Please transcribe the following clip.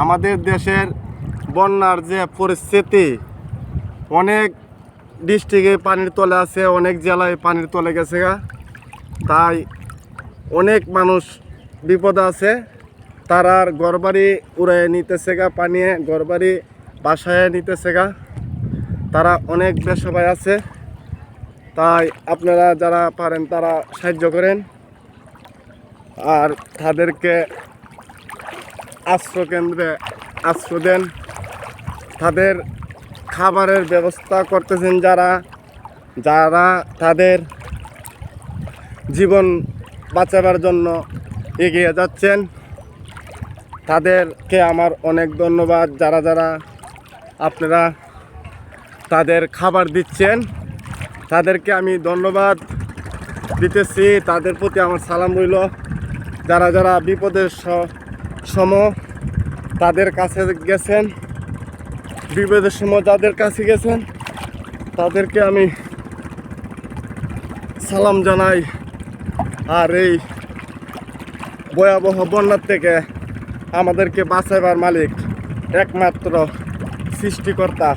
আমাদের দেশের বন্যার যে পরিস্থিতি, অনেক ডিস্ট্রিক্টে পানির তলে আছে, অনেক জেলায় পানির তলে গেছে গা। তাই অনেক মানুষ বিপদে আছে। তারার ঘরবাড়ি উড়াইয়ে নিতেছে গা, পানিয়ে ঘরবাড়ি বাসায় নিতেছে গা। তারা অনেক বেসহায় আছে। তাই আপনারা যারা পারেন তারা সাহায্য করেন আর তাদেরকে আশ্রয়কেন্দ্রে আশ্রয় দেন। তাদের খাবারের ব্যবস্থা করতেছেন যারা যারা তাদের জীবন বাঁচাবার জন্য এগিয়ে যাচ্ছেন, তাদেরকে আমার অনেক ধন্যবাদ। যারা যারা আপনারা তাদের খাবার দিচ্ছেন তাদেরকে আমি ধন্যবাদ দিতেছি। তাদের প্রতি আমার সালাম রইল। যারা যারা বিপদের সময় তাদের কাছে গেছেন, বিপদের সময় যাদের কাছে গেছেন তাদেরকে আমি সালাম জানাই। আর এই ভয়াবহ বন্যার থেকে আমাদেরকে বাঁচাবার মালিক একমাত্র সৃষ্টিকর্তা।